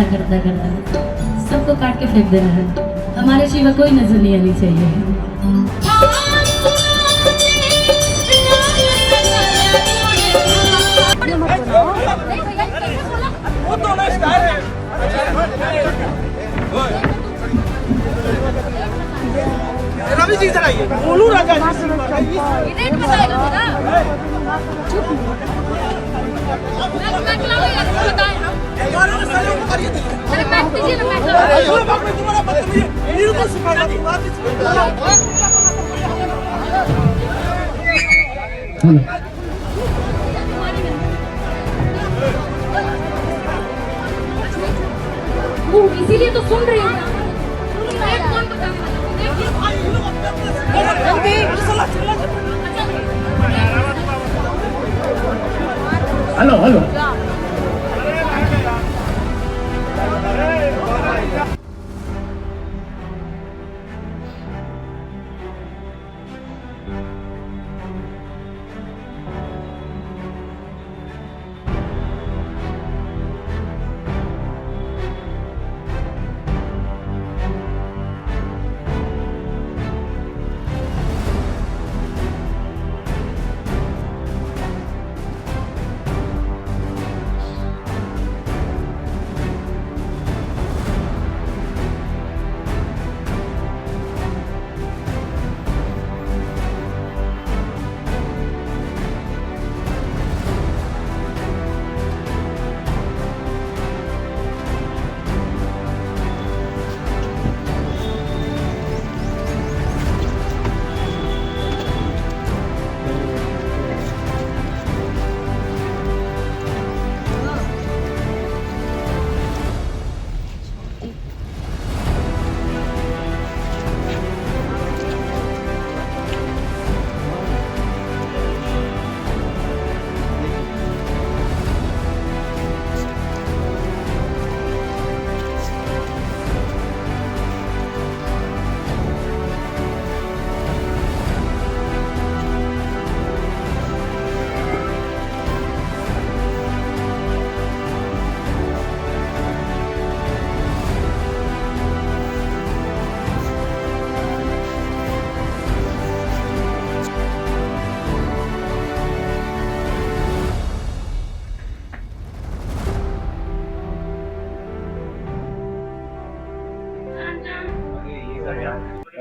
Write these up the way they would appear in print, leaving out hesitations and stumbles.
करता करता करता सबको काट के फेंक देना है। हमारे सिवा कोई नजर नहीं आनी चाहिए। वो तो ना स्टार है। रवि जी इधर आइए। बोलू राजा जी रेट बताएगा जरा। मैं खिलाऊंगा बताएं हम। 11 में सहयोग करिए। अरे मैं दीजिए ना मैं खिलाऊंगा। बाप रे तुम्हारा बदतमीजी नीरू को सिखाना थी बात इसीलिए तो सुन रही हूँ। हेलो हेलो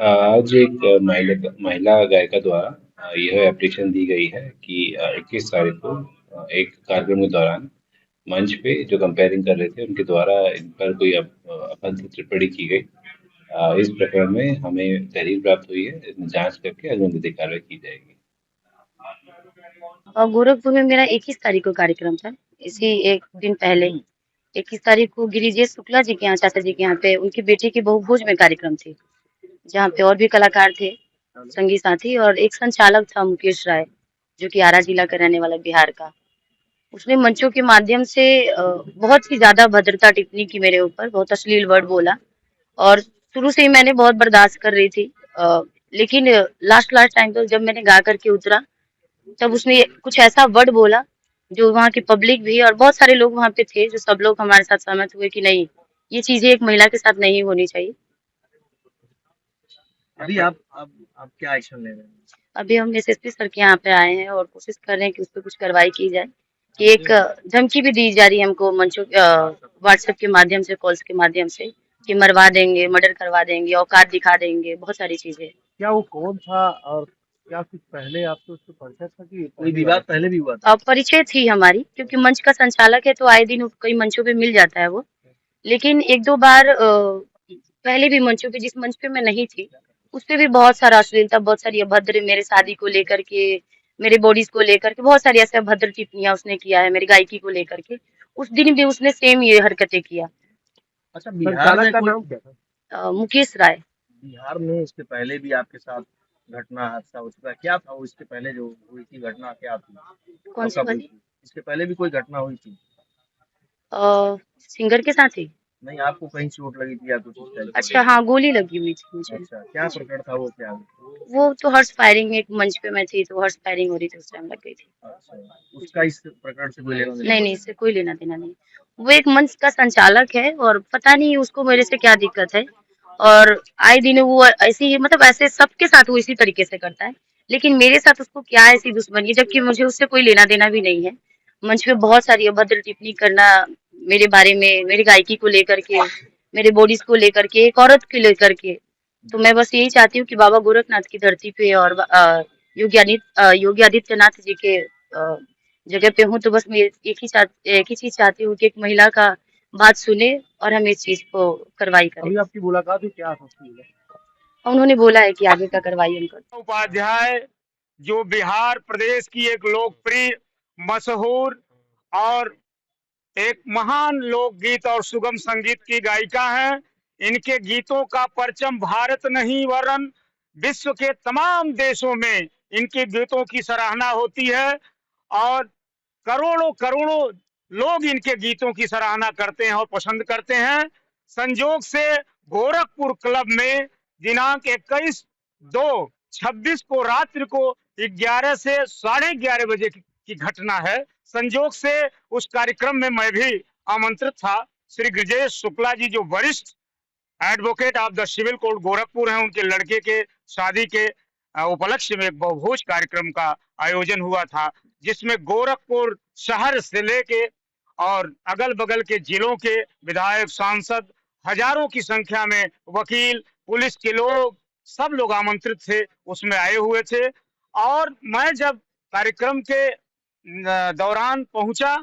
आज एक महिला गायिका द्वारा यह एप्लीकेशन दी गई है कि 21 तारीख को एक कार्यक्रम के दौरान मंच पे जो कंपेयरिंग कर रहे थे उनके द्वारा इन पर कोई अपंत टिप्पणी की गई। इस प्रकरण में हमें तहरीर प्राप्त हुई है, इसमें जांच करके अनुबंधित कार्रवाई की जाएगी। और गोरखपुर में मेरा 21 तारीख को कार्यक्रम था। इसी एक दिन पहले 21 तारीख को गिरिजेश शुक्ला जी के यहाँ, चाचा जी के यहाँ पे उनकी बेटी की बहुभोज में कार्यक्रम थी, जहाँ पे और भी कलाकार थे, संगी साथी, और एक संचालक था मुकेश राय, जो कि आरा जिला का रहने वाला बिहार का। उसने मंचों के माध्यम से बहुत ही ज्यादा भद्रता टिप्पणी की मेरे ऊपर, बहुत अश्लील वर्ड बोला, और शुरू से ही मैंने बहुत बर्दाश्त कर रही थी। लेकिन लास्ट टाइम तो जब मैंने गा करके उतरा, तब उसने कुछ ऐसा वर्ड बोला जो वहाँ की पब्लिक भी और बहुत सारे लोग वहाँ पे थे, जो सब लोग हमारे साथ सहमत हुए कि नहीं, ये चीजें एक महिला के साथ नहीं होनी चाहिए। अभी आप क्या एक्शन ले रहे हैं? अभी हम एसएसपी सर के यहाँ पे आए हैं और कोशिश कर रहे हैं कि उस पर कुछ कार्रवाई की जाए, कि एक धमकी भी दी जा रही है हमको मंचों व्हाट्सएप के माध्यम से, कॉल्स के माध्यम से, कि मरवा देंगे, मर्डर करवा देंगे, औकात दिखा देंगे, बहुत सारी चीजें। क्या वो कौन था और क्या कुछ पहले आपको उससे परिचय था कि कोई विवाद पहले भी हुआ था? अब परिचय थी हमारी, क्योंकि मंच का संचालक है तो आए दिन कई मंचों पे मिल जाता है वो। लेकिन एक दो बार पहले भी मंचों पे, जिस मंच पे मैं नहीं थी उस पे भी बहुत सारा अश्लीलता, बहुत सारी अभद्र, मेरे शादी को लेकर के, मेरे बॉडीज को लेकर के बहुत सारी ऐसे अभद्र टिप्पणियां उसने किया है, मेरी गायकी को लेकर के। उस दिन भी उसने सेम ये हरकतें किया। अच्छा, बिहार संचालक में का कोई नाम क्या था? मुकेश राय। बिहार में इसके पहले भी आपके साथ घटना हादसा हो चुका है, क्या था वो? इसके पहले जो हुई थी घटना क्या थी? कौन और सी कब हुई वाली? थी? इसके पहले भी कोई घटना हुई थी? सिंगर के साथ ही नहीं, आपको कहीं चोट लगी थी या कुछ इस टाइप अच्छा, हाँ, गोली लगी हुई थी का? मुझे। अच्छा, क्या प्रकरण था वो, क्या? वो तो हॉर्स फायरिंग, एक मंच पे मैं थी तो हॉर्स फायरिंग हो रही थी, उस टाइम लग गई थी। अच्छा, उसका इस प्रकरण से कोई लेना-देना नहीं, नहीं, इससे कोई लेना देना नहीं। वो एक मंच का संचालक है और पता नहीं उसको मेरे से क्या दिक्कत है। और आए दिन वो ऐसे ही, मतलब ऐसे सबके साथ वो इसी तरीके से करता है। लेकिन मेरे साथ उसको क्या ऐसी दुश्मनी है, जबकि मुझे उससे कोई लेना देना भी नहीं है। मंच पे बहुत सारी अभद्र टिप्पणी करना मेरे बारे में, मेरी गायकी को लेकर के, मेरे बॉडीज को लेकर के, एक औरत को लेकर के। तो मैं बस यही चाहती हूँ कि बाबा गोरखनाथ की धरती पे और योगी आदित्यनाथ जी के जगह पे हूँ, तो बस मैं एक ही चीज चाहती हूँ कि एक महिला का बात सुने और हम इस चीज को कार्रवाई करें। अभी आपकी मुलाकात हुई, क्या आश्वासन मिला? उन्होंने बोला है कि आगे का कार्रवाई हम कर। उपाध्याय जो बिहार प्रदेश की एक लोकप्रिय, मशहूर और एक महान लोकगीत और सुगम संगीत की गायिका हैं। इनके गीतों का परचम भारत नहीं वरन विश्व के तमाम देशों में इनके गीतों की सराहना होती है और करोड़ों करोड़ों लोग इनके गीतों की सराहना करते हैं और पसंद करते हैं। संजोग से गोरखपुर क्लब में दिनांक 21/2/26 को रात्रि को 11 से 11:30 बजे की घटना है। संजोग से उस कार्यक्रम में मैं भी आमंत्रित था। श्री ब्रिजेश शुक्ला जी जो वरिष्ठ advocate of the civil court Gorakhpur हैं, उनके लड़के के शादी के उपलक्ष्य में एक बहुभोज कार्यक्रम का आयोजन हुआ था, जिसमें गोरखपुर शहर से लेके और अगल बगल के जिलों के विधायक, सांसद, हजारों की संख्या में वकील, पुलिस के लोग, सब लोग आमंत्रित थे, उसमें आए हुए थे। और मैं जब कार्यक्रम के दौरान पहुंचा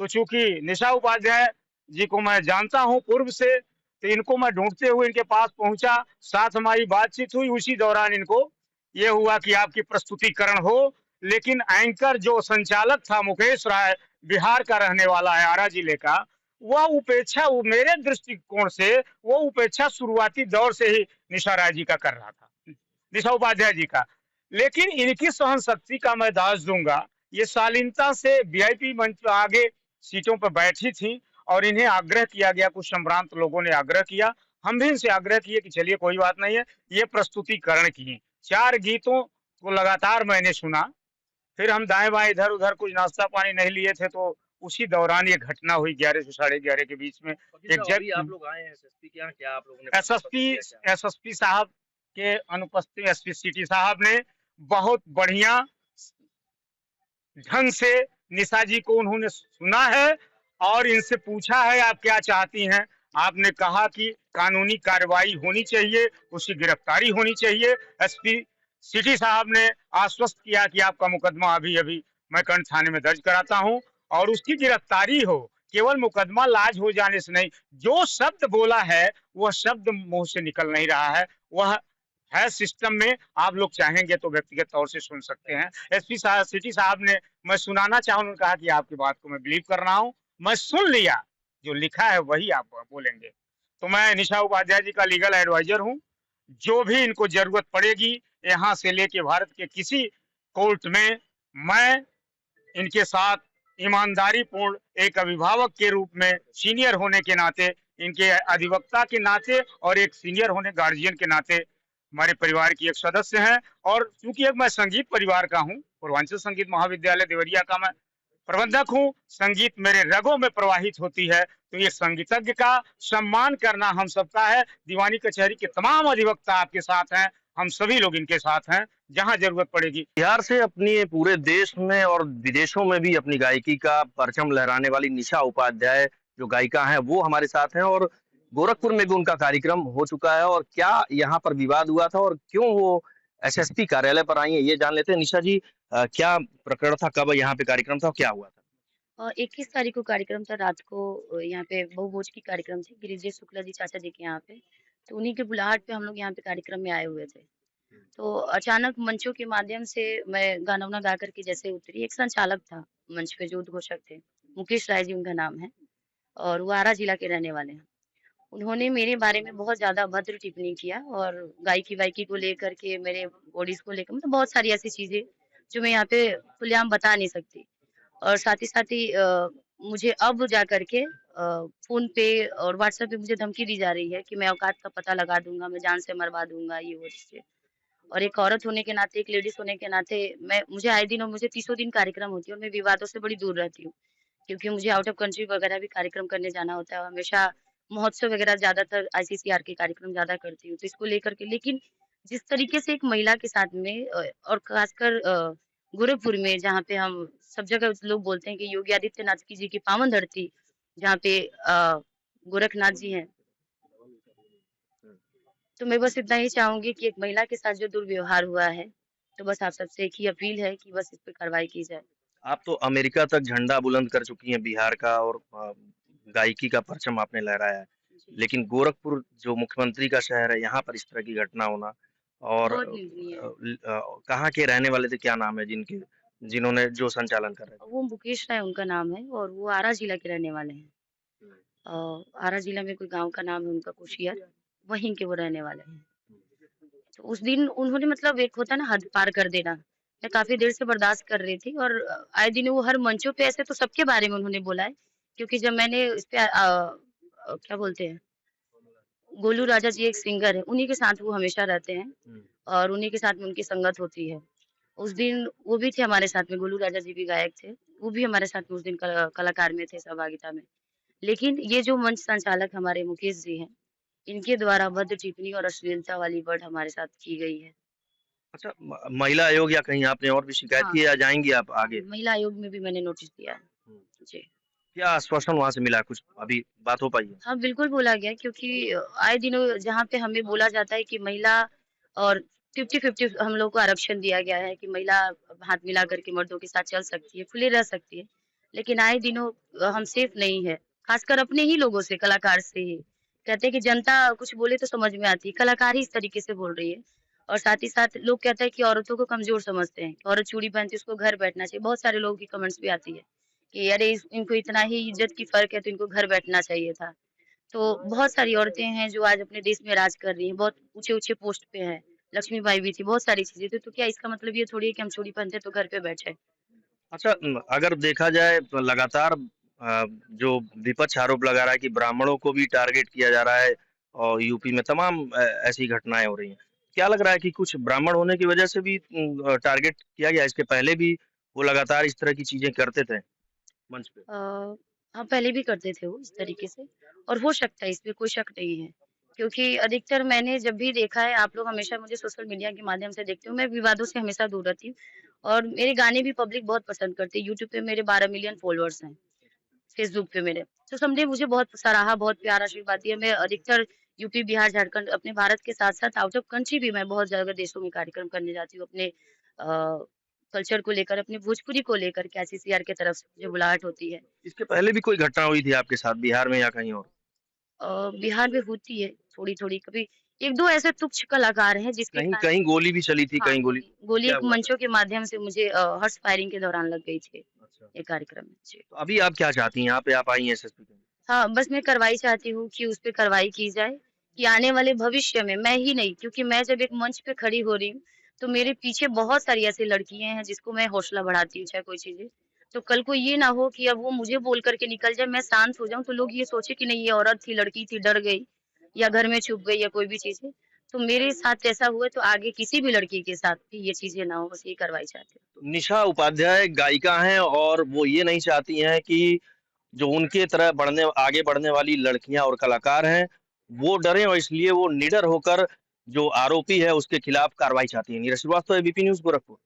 तो चूंकि निशा उपाध्याय जी को मैं जानता हूं पूर्व से, तो इनको मैं ढूंढते हुए इनके पास पहुंचा, साथ हमारी बातचीत हुई। उसी दौरान इनको ये हुआ कि आपकी प्रस्तुतिकरण हो, लेकिन एंकर जो संचालक था मुकेश राय, बिहार का रहने वाला है, आरा जिले का, वह उपेक्षा, मेरे दृष्टिकोण से वो उपेक्षा शुरुआती दौर से ही निशा राय जी का कर रहा था, निशा उपाध्याय जी का। लेकिन इनकी सहन शक्ति का मैं दाज दूंगा। ये शालीनता से वीआईपी मंच पर आगे सीटों पर बैठी थी और इन्हें आग्रह किया गया, कुछ संभ्रांत लोगों ने आग्रह किया, हम भी इनसे आग्रह किए कि चलिए कोई बात नहीं है, ये प्रस्तुतिकरण किए। 4 गीतों को लगातार मैंने सुना। फिर हम दाएं बाएं इधर उधर कुछ नाश्ता पानी नहीं लिए थे, तो उसी दौरान ये घटना हुई 11 से 11:30 के बीच में। आप लोग आए हैं एसएसपी के यहाँ, क्या आप लोगों ने एसएसपी साहब के अनुपस्थित एसपी सिटी साहब ने बहुत बढ़िया ढंग से निशा जी को उन्होंने सुना है और इनसे पूछा है आप क्या चाहती हैं। आपने कहा कि कानूनी कार्रवाई होनी चाहिए, उसकी गिरफ्तारी होनी चाहिए। एसपी सिटी साहब ने आश्वस्त किया कि आपका मुकदमा अभी अभी मैं कंठ थाने में दर्ज कराता हूं और उसकी गिरफ्तारी हो। केवल मुकदमा लाज हो जाने से नहीं, जो शब्द बोला है वह शब्द मुंह से निकल नहीं रहा है, वह है सिस्टम में। आप लोग चाहेंगे तो व्यक्तिगत तौर से सुन सकते हैं। एसपी साहब, सिटी साहब ने, मैं सुनाना चाहूँ, उन्होंने कहा कि आपकी बात को मैं बिलीव कर रहा हूँ, मैं सुन लिया, जो लिखा है वही आप बोलेंगे। तो मैं निशा उपाध्याय जी का लीगल एडवाइजर हूँ। जो भी इनको जरूरत पड़ेगी यहाँ से लेके भारत के किसी कोर्ट में, मैं इनके साथ ईमानदारी पूर्ण एक अभिभावक के रूप में, सीनियर होने के नाते, इनके अधिवक्ता के नाते और एक सीनियर होने गार्जियन के नाते, हमारे परिवार की एक सदस्य हैं। और चूंकि मैं संगीत परिवार का हूं, पूर्वांचल संगीत महाविद्यालय देवरिया का मैं प्रबंधक हूं, संगीत मेरे रगों में प्रवाहित होती है, तो ये संगीतज्ञ का सम्मान करना हम सबका है। दीवानी कचहरी के तमाम अधिवक्ता आपके साथ हैं, हम सभी लोग इनके साथ हैं, जहां जरूरत पड़ेगी। बिहार से अपनी पूरे देश में और विदेशों में भी अपनी गायकी का परचम लहराने वाली निशा उपाध्याय जो गायिका हैं, वो हमारे साथ हैं। और गोरखपुर में भी उनका कार्यक्रम हो चुका है, और क्या यहाँ पर विवाद हुआ था और क्यों वो एसएसपी कार्यालय पर आई है, ये जान लेते हैं। निशा जी, क्या प्रकरण था, कब यहाँ पे कार्यक्रम था, क्या हुआ था? 21 तारीख को कार्यक्रम था, रात को यहाँ पे बहुभोज की कार्यक्रम थी, गिरिजेश शुक्ला जी चाचा जी के यहाँ पे। तो उन्हीं के बुलाहट पे हम लोग यहाँ पे कार्यक्रम में आए हुए थे। तो अचानक मंचों के माध्यम से मैं गाना वाना गा करके जैसे उतरी, एक संचालक था मंच पे जो उद्घोषक थे, मुकेश राय जी उनका नाम है, और वो आरा जिला के रहने वाले हैं। उन्होंने मेरे बारे में बहुत ज्यादा अभद्र टिप्पणी किया और गायकी वायकी को लेकर के, मेरे बॉडीज को लेकर, मतलब बहुत सारी ऐसी चीजें जो मैं यहाँ पे खुलेआम बता नहीं सकती। और साथ ही मुझे अब जा करके फोन पे और व्हाट्सएप पे मुझे धमकी दी जा रही है कि मैं औकात का पता लगा दूंगा, मैं जान से मरवा दूंगा, ये वो चीजें। और एक औरत होने के नाते, एक लेडीज होने के नाते मैं मुझे आए दिन और मुझे 30 दिन कार्यक्रम होती है और मैं विवादों से बड़ी दूर रहती हूँ, क्योंकि मुझे आउट ऑफ कंट्री वगैरह भी कार्यक्रम करने जाना होता है। हमेशा महोत्सव वगैरह ज्यादातर आईसीसीआर के कार्यक्रम ज्यादा करती हूँ, तो इसको लेकर के। लेकिन जिस तरीके से एक महिला के साथ में और खासकर गोरखपुर में, जहाँ पे हम सब जगह लोग बोलते हैं कि योगी आदित्यनाथ की जी की पावन धरती, जहाँ पे गोरखनाथ जी हैं, तो मैं बस इतना ही चाहूंगी कि एक महिला के साथ जो दुर्व्यवहार हुआ है, तो बस आप सबसे एक ही अपील है कि बस इस पे कार्रवाई की जाए। आप तो अमेरिका तक झंडा बुलंद कर चुकी हैं बिहार का, और गायकी का परचम आपने लहराया है, लेकिन गोरखपुर जो मुख्यमंत्री का शहर है, यहाँ पर इस तरह की घटना होना, और बहुत निंदनीय है। कहाँ के रहने वाले थे, क्या नाम है जिन्होंने जो संचालन कर रहे थे? वो मुकेश राय उनका नाम है और वो आरा जिला के रहने वाले हैं। आरा जिला में कोई गांव का नाम है उनका, कुशियर, वहीं के वो रहने वाले हैं। तो उस दिन उन्होंने, मतलब एक होता है ना हद पार कर देना, मैं काफी देर से बर्दाश्त कर रही थी। और आए दिन वो हर मंचों पे ऐसे तो सबके बारे में उन्होंने बोला है, क्योंकि जब मैंने इस पे क्या बोलते हैं, गोलू राजा जी एक सिंगर है, उन्हीं के साथ वो हमेशा रहते हैं और उन्हीं के साथ में उनकी संगत होती है। उस दिन वो भी थे हमारे साथ में, गोलू राजा जी भी गायक थे, वो भी हमारे साथ में उस दिन कलाकार में थे, सहभागिता में। लेकिन ये जो मंच संचालक हमारे मुकेश जी हैं, इनके द्वारा भद्द टिप्पणी और अश्लीलता वाली वर्ड हमारे साथ की गई है। अच्छा, महिला आयोग या कहीं आपने और भी शिकायत हाँ। की, या जाएंगी आप आगे? महिला आयोग में भी मैंने नोटिस दिया है जी। क्या आश्वासन वहां से मिला, कुछ अभी बात हो पाई है? हाँ, बिल्कुल बोला गया, क्योंकि आए दिनों जहाँ पे हमें बोला जाता है कि महिला और 50-50 हम लोग को आरक्षण दिया गया है कि महिला हाथ मिला करके मर्दों के साथ चल सकती है, खुले रह सकती है, लेकिन आए दिनों हम सेफ नहीं है, खासकर अपने ही लोगों से, कलाकार से ही। कहते हैं कि जनता कुछ बोले तो समझ में आती है, कलाकार ही इस तरीके से बोल रही है। और साथ ही साथ लोग कहते हैं कि औरतों को कमजोर समझते हैं, औरत चूड़ी पहनती है उसको घर बैठना चाहिए। बहुत सारे लोगों की कमेंट्स भी आती है कि अरे इनको इतना ही इज्जत की फर्क है तो इनको घर बैठना चाहिए था। तो बहुत सारी औरतें हैं जो आज अपने देश में राज कर रही हैं, बहुत ऊंचे-ऊंचे पोस्ट पे हैं। लक्ष्मीबाई भी थी, बहुत सारी चीजें थी, तो क्या इसका मतलब ये थोड़ी है कि हम चूड़ी पहनते तो घर पे बैठे? अच्छा, अगर देखा जाए तो लगातार जो विपक्ष आरोप लगा रहा है कि ब्राह्मणों को भी टारगेट किया जा रहा है, और यूपी में तमाम ऐसी घटनाएं हो रही हैं। क्या लग रहा है कि कुछ ब्राह्मण होने की वजह से भी टारगेट किया गया? इसके पहले भी वो लगातार इस तरह की चीजें करते थे मंच पे? हाँ, पहले भी करते थे वो इस तरीके से, और हो सकता है, इसमें कोई शक नहीं है, क्योंकि अधिकतर मैंने जब भी देखा है, आप लोग हमेशा मुझे सोशल मीडिया के माध्यम से देखते हो, मैं विवादों से हमेशा दूर रहती हूँ और मेरे गाने भी पब्लिक बहुत पसंद करती है। यूट्यूब पे मेरे 12 मिलियन फॉलोअर्स हैं, फेसबुक पे मेरे, तो समझे मुझे बहुत सराहा, बहुत प्यार आशीर्वाद दिया। मैं अधिकतर यूपी, बिहार, झारखंड, अपने भारत के साथ साथ आउट ऑफ कंट्री भी मैं बहुत ज्यादा देशों में कार्यक्रम करने जाती हूँ, अपने कल्चर को लेकर, अपने भोजपुरी को लेकर के आईसीसीआर की तरफ से मुझे बुलाहट होती है। इसके पहले भी कोई घटना हुई थी आपके साथ बिहार में या कहीं और? बिहार में होती है थोड़ी-थोड़ी, कभी 1-2 ऐसे तुच्छ कलाकार हैं जिसके कहीं कारण। कहीं गोली भी चली थी, हाँ, कहीं गोली? गोली क्या एक हुआ था? मंचों के माध्यम से मुझे हॉर्स फायरिंग के दौरान लग गई थी, अच्छा, एक कार्यक्रम में। जी। तो अभी आप क्या चाहती हैं? यहाँ पे आप आई हैं एसएसपी के? हाँ, बस मैं कार्रवाई चाहती हूँ कि उस पे कार्रवाई की जाए, कि आने वाले भविष्य में मैं ही नहीं, क्योंकि मैं जब एक मंच पे खड़ी हो रही हूँ, तो मेरे पीछे बहुत सारी ऐसी लड़कियाँ हैं जिसको मैं हौसला बढ़ाती हूँ, चाहे कोई चीज़ें। तो कल को ये ना हो कि अब वो मुझे बोल करके निकल जाए, मैं शांत हो जाऊँ, तो लोग ये सोचे कि नहीं, ये औरत थी, लड़की थी, डर गई या घर में छुप गई या कोई भी चीज़ है। तो मेरे साथ ऐसा हुआ तो आगे किसी भी लड़की के साथ भी ये चीज़ें ना हो, बस ये कार्रवाई चाहती हूँ। निशा उपाध्याय गायिका हैं, और वो ये नहीं चाहती हैं कि जो उनके तरह आगे बढ़ने वाली लड़कियां और कलाकार हैं वो डरें, और इसलिए वो निडर होकर जो आरोपी है उसके खिलाफ कार्रवाई चाहती हैं। Neeraj Srivastava, ABP news, Gorakhpur.